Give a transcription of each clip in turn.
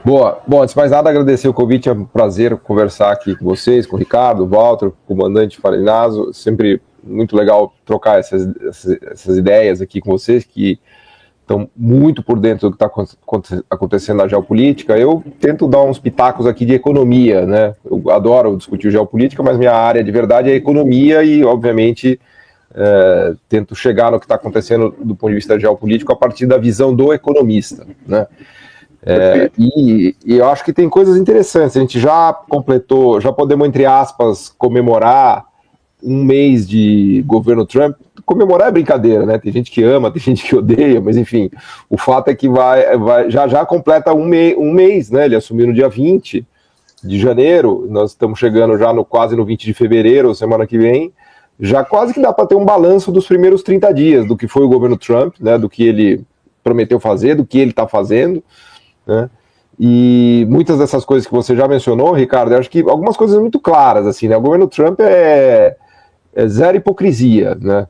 Boa. Bom, antes de mais nada, agradecer o convite. É um prazer conversar aqui com vocês, com o Ricardo, o Walter, o comandante Farinaso. Sempre muito legal trocar essas ideias aqui com vocês, que estão muito por dentro do que está acontecendo na geopolítica. Eu tento dar uns pitacos aqui de economia, né? Eu adoro discutir geopolítica, mas minha área de verdade é economia e, obviamente, tento chegar no que está acontecendo do ponto de vista geopolítico a partir da visão do economista, né? E eu acho que tem coisas interessantes. A gente já completou, já podemos, entre aspas, comemorar um mês de governo Trump. Comemorar é brincadeira, né? Tem gente que ama, tem gente que odeia, mas enfim, o fato é que já completa um mês, né? Ele assumiu no dia 20 de janeiro, nós estamos chegando já quase no 20 de fevereiro, semana que vem, já quase que dá para ter um balanço dos primeiros 30 dias do que foi o governo Trump, né? Do que ele prometeu fazer, do que ele está fazendo, né? E muitas dessas coisas que você já mencionou, Ricardo, eu acho que algumas coisas muito claras, assim, né? O governo Trump é zero hipocrisia, né?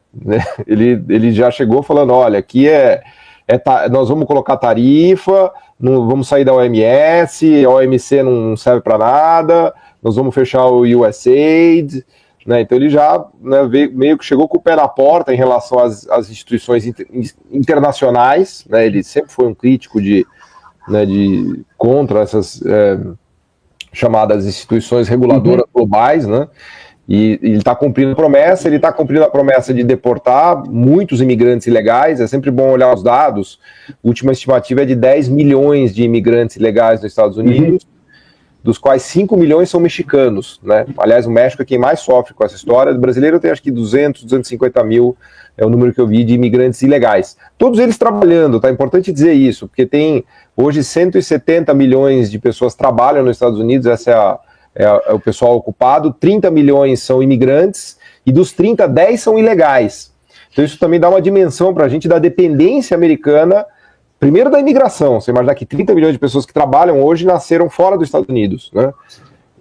Ele já chegou falando, olha, aqui nós vamos colocar tarifa, vamos sair da OMS, a OMC não serve para nada, nós vamos fechar o USAID, né? Então ele já, né, meio que chegou com o pé na porta em relação às instituições internacionais, né? Ele sempre foi um crítico contra essas chamadas instituições reguladoras globais, né? E ele está cumprindo a promessa, de deportar muitos imigrantes ilegais. É sempre bom olhar os dados. A última estimativa é de 10 milhões de imigrantes ilegais nos Estados Unidos, dos quais 5 milhões são mexicanos, né? Aliás, o México é quem mais sofre com essa história. O brasileiro tem acho que 250 mil, é o número que eu vi, de imigrantes ilegais. Todos eles trabalhando, tá? É importante dizer isso, porque tem hoje 170 milhões de pessoas trabalham nos Estados Unidos, essa é o pessoal ocupado, 30 milhões são imigrantes, e dos 30, 10 são ilegais. Então isso também dá uma dimensão para a gente da dependência americana, primeiro da imigração. Você imagina que 30 milhões de pessoas que trabalham hoje nasceram fora dos Estados Unidos, né?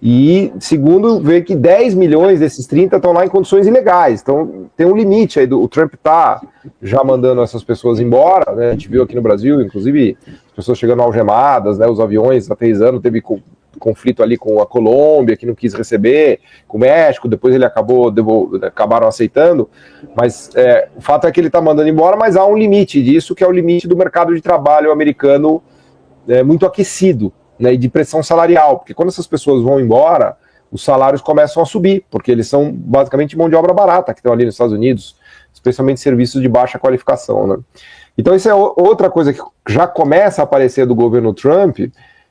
E segundo, ver que 10 milhões desses 30 estão lá em condições ilegais. Então tem um limite aí, o Trump está já mandando essas pessoas embora, né? A gente viu aqui no Brasil, inclusive, as pessoas chegando algemadas, né? Os aviões aterrissando, teve conflito ali com a Colômbia, que não quis receber, com o México, depois ele acabaram aceitando, mas o fato é que ele está mandando embora, mas há um limite disso, que é o limite do mercado de trabalho americano muito aquecido, né, e de pressão salarial, porque quando essas pessoas vão embora, os salários começam a subir, porque eles são basicamente mão de obra barata, que estão ali nos Estados Unidos, especialmente serviços de baixa qualificação, né? Então isso é outra coisa que já começa a aparecer do governo Trump,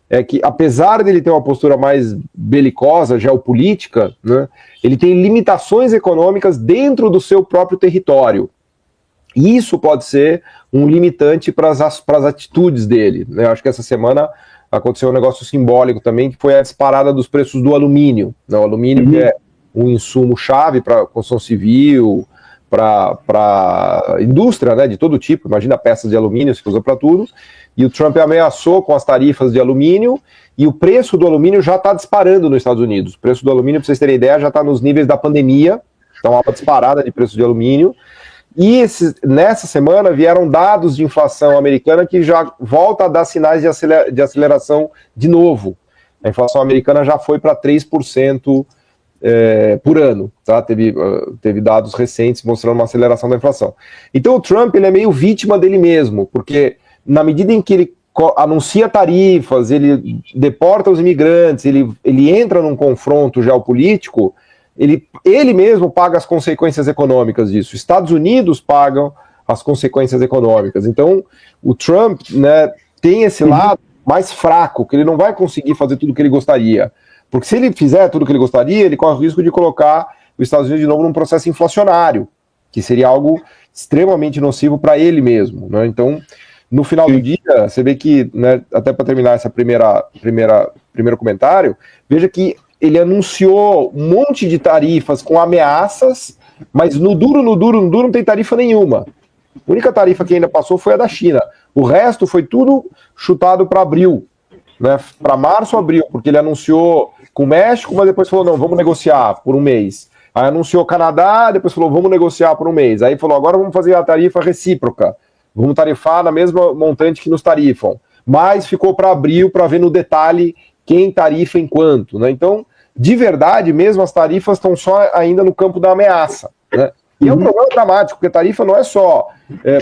é que, apesar dele ter uma postura mais belicosa, geopolítica, né, ele tem limitações econômicas dentro do seu próprio território. E isso pode ser um limitante para as atitudes dele, né? Eu acho que essa semana aconteceu um negócio simbólico também, que foi a disparada dos preços do alumínio, né? O alumínio que é um insumo-chave para a construção civil, para indústria, né, de todo tipo. Imagina peças de alumínio, se usa para tudo. E o Trump ameaçou com as tarifas de alumínio, e o preço do alumínio já está disparando nos Estados Unidos. O preço do alumínio, para vocês terem ideia, já está nos níveis da pandemia, então há uma disparada de preço de alumínio. E nessa semana vieram dados de inflação americana que já volta a dar sinais de aceleração de novo. A inflação americana já foi para 3% por ano, tá? Teve dados recentes mostrando uma aceleração da inflação. Então o Trump, ele é meio vítima dele mesmo, porque na medida em que ele anuncia tarifas, ele deporta os imigrantes, ele entra num confronto geopolítico, ele mesmo paga as consequências econômicas disso. Os Estados Unidos pagam as consequências econômicas. Então o Trump, né, tem esse lado mais fraco, que ele não vai conseguir fazer tudo o que ele gostaria. Porque se ele fizer tudo o que ele gostaria, ele corre o risco de colocar os Estados Unidos de novo num processo inflacionário, que seria algo extremamente nocivo para ele mesmo, né? Então, no final do dia, você vê que, né, até para terminar essa primeiro comentário, veja que ele anunciou um monte de tarifas com ameaças, mas no duro não tem tarifa nenhuma. A única tarifa que ainda passou foi a da China. O resto foi tudo chutado para abril, né, para março, abril, porque ele anunciou com o México, mas depois falou, não, vamos negociar por um mês. Aí anunciou Canadá, depois falou, vamos negociar por um mês. Aí falou, agora vamos fazer a tarifa recíproca. Vamos tarifar na mesma montante que nos tarifam. mas ficou para abril para ver no detalhe quem tarifa em quanto, né? Então, de verdade, mesmo as tarifas estão só ainda no campo da ameaça, né? E é um problema dramático, porque tarifa não é só,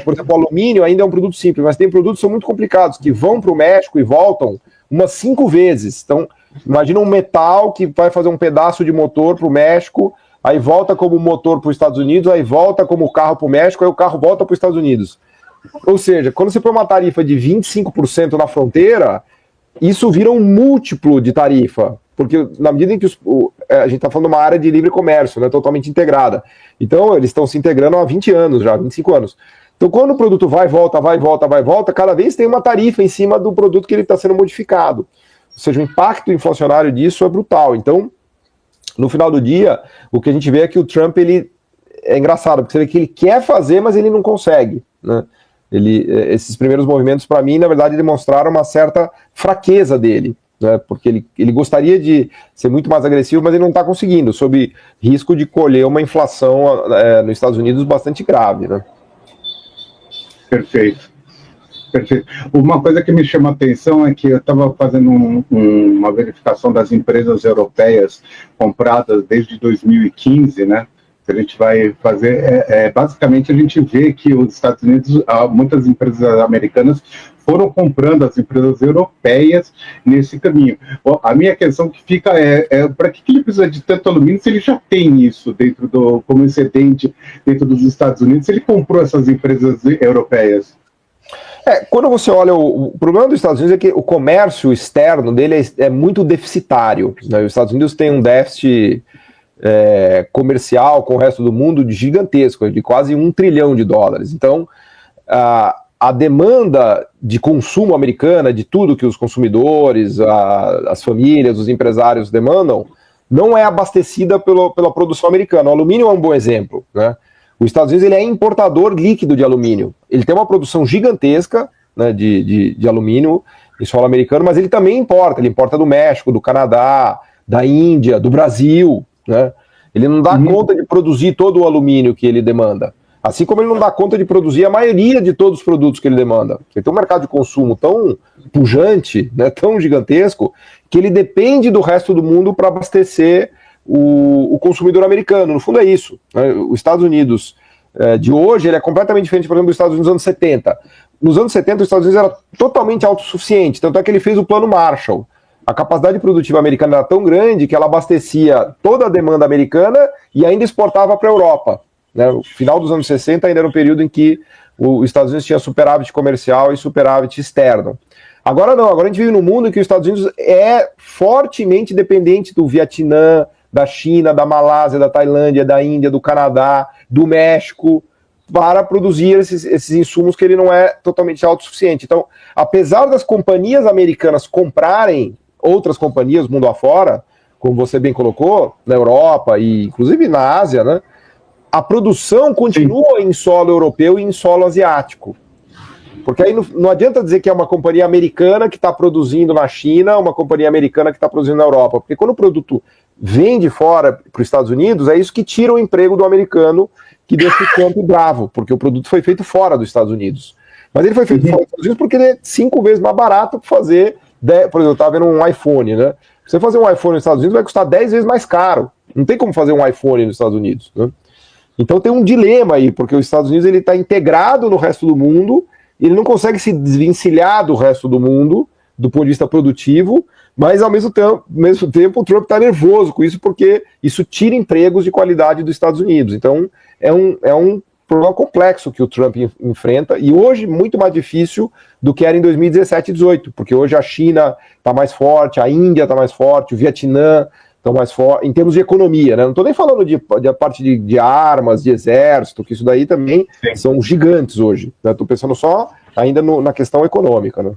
por exemplo, o alumínio ainda é um produto simples, mas tem produtos que são muito complicados, que vão para o México e voltam umas 5 vezes. Então, imagina um metal que vai fazer um pedaço de motor para o México, aí volta como motor para os Estados Unidos, aí volta como carro para o México, aí o carro volta para os Estados Unidos. Ou seja, quando você põe uma tarifa de 25% na fronteira, isso vira um múltiplo de tarifa, porque na medida em que a gente está falando de uma área de livre comércio, né, totalmente integrada. Então, eles estão se integrando há 20 anos já, 25 anos. Então, quando o produto vai, volta, cada vez tem uma tarifa em cima do produto que ele está sendo modificado. Ou seja, o impacto inflacionário disso é brutal. Então, no final do dia, o que a gente vê é que o Trump, ele é engraçado, porque você vê que ele quer fazer, mas ele não consegue, né? Esses primeiros movimentos, para mim, na verdade, demonstraram uma certa fraqueza dele, né? Porque ele gostaria de ser muito mais agressivo, mas ele não está conseguindo, sob risco de colher uma inflação nos Estados Unidos bastante grave, né? Perfeito. Perfeito. Uma coisa que me chama a atenção é que eu estava fazendo uma verificação das empresas europeias compradas desde 2015, né? Que a gente vai fazer, basicamente a gente vê que os Estados Unidos, muitas empresas americanas foram comprando as empresas europeias nesse caminho. A minha questão que fica para que ele precisa de tanto alumínio se ele já tem isso dentro como excedente dentro dos Estados Unidos, se ele comprou essas empresas europeias? Quando você olha, o problema dos Estados Unidos é que o comércio externo dele é muito deficitário, né? Os Estados Unidos têm um déficit comercial com o resto do mundo gigantesco, de quase $1 trilhão. Então, a demanda de consumo americana, de tudo que os consumidores, as famílias, os empresários demandam, não é abastecida pela produção americana. O alumínio é um bom exemplo, né? Os Estados Unidos ele é importador líquido de alumínio. Ele tem uma produção gigantesca, né, de alumínio em solo americano, mas ele também importa. Ele importa do México, do Canadá, da Índia, do Brasil, né? Ele não dá conta de produzir todo o alumínio que ele demanda. Assim como ele não dá conta de produzir a maioria de todos os produtos que ele demanda. Ele tem um mercado de consumo tão pujante, né, tão gigantesco, que ele depende do resto do mundo para abastecer o consumidor americano. No fundo é isso, né? Os Estados Unidos de hoje ele é completamente diferente, por exemplo, dos Estados Unidos dos anos 70. Nos anos 70, os Estados Unidos era totalmente autossuficiente, tanto é que ele fez o Plano Marshall. A capacidade produtiva americana era tão grande que ela abastecia toda a demanda americana e ainda exportava para a Europa, né? O final dos anos 60 ainda era um período em que os Estados Unidos tinha superávit comercial e superávit externo. Agora não, agora a gente vive num mundo em que os Estados Unidos é fortemente dependente do Vietnã, da China, da Malásia, da Tailândia, da Índia, do Canadá, do México, para produzir esses insumos que ele não é totalmente autossuficiente. Então, apesar das companhias americanas comprarem outras companhias mundo afora, como você bem colocou, na Europa e inclusive na Ásia, né, a produção continua em solo europeu e em solo asiático. Porque aí não adianta dizer que é uma companhia americana que está produzindo na China, uma companhia americana que está produzindo na Europa. Porque quando o produto vem de fora para os Estados Unidos, é isso que tira o emprego do americano, que deixa o campo bravo, porque o produto foi feito fora dos Estados Unidos. Mas ele foi feito fora dos Estados Unidos porque ele é 5 vezes mais barato para fazer. Por exemplo, eu estava vendo um iPhone, né? Você fazer um iPhone nos Estados Unidos vai custar 10 vezes mais caro. Não tem como fazer um iPhone nos Estados Unidos, né? Então tem um dilema aí, porque os Estados Unidos ele está integrado no resto do mundo, ele não consegue se desvencilhar do resto do mundo, do ponto de vista produtivo, mas ao mesmo tempo o Trump está nervoso com isso, porque isso tira empregos de qualidade dos Estados Unidos. Então é um problema complexo que o Trump enfrenta, e hoje muito mais difícil do que era em 2017 e 2018, porque hoje a China está mais forte, a Índia está mais forte, o Vietnã estão mais forte, em termos de economia, né? Não estou nem falando de parte de armas, de exército, que isso daí também são gigantes hoje, né? Estou pensando só ainda na questão econômica, né?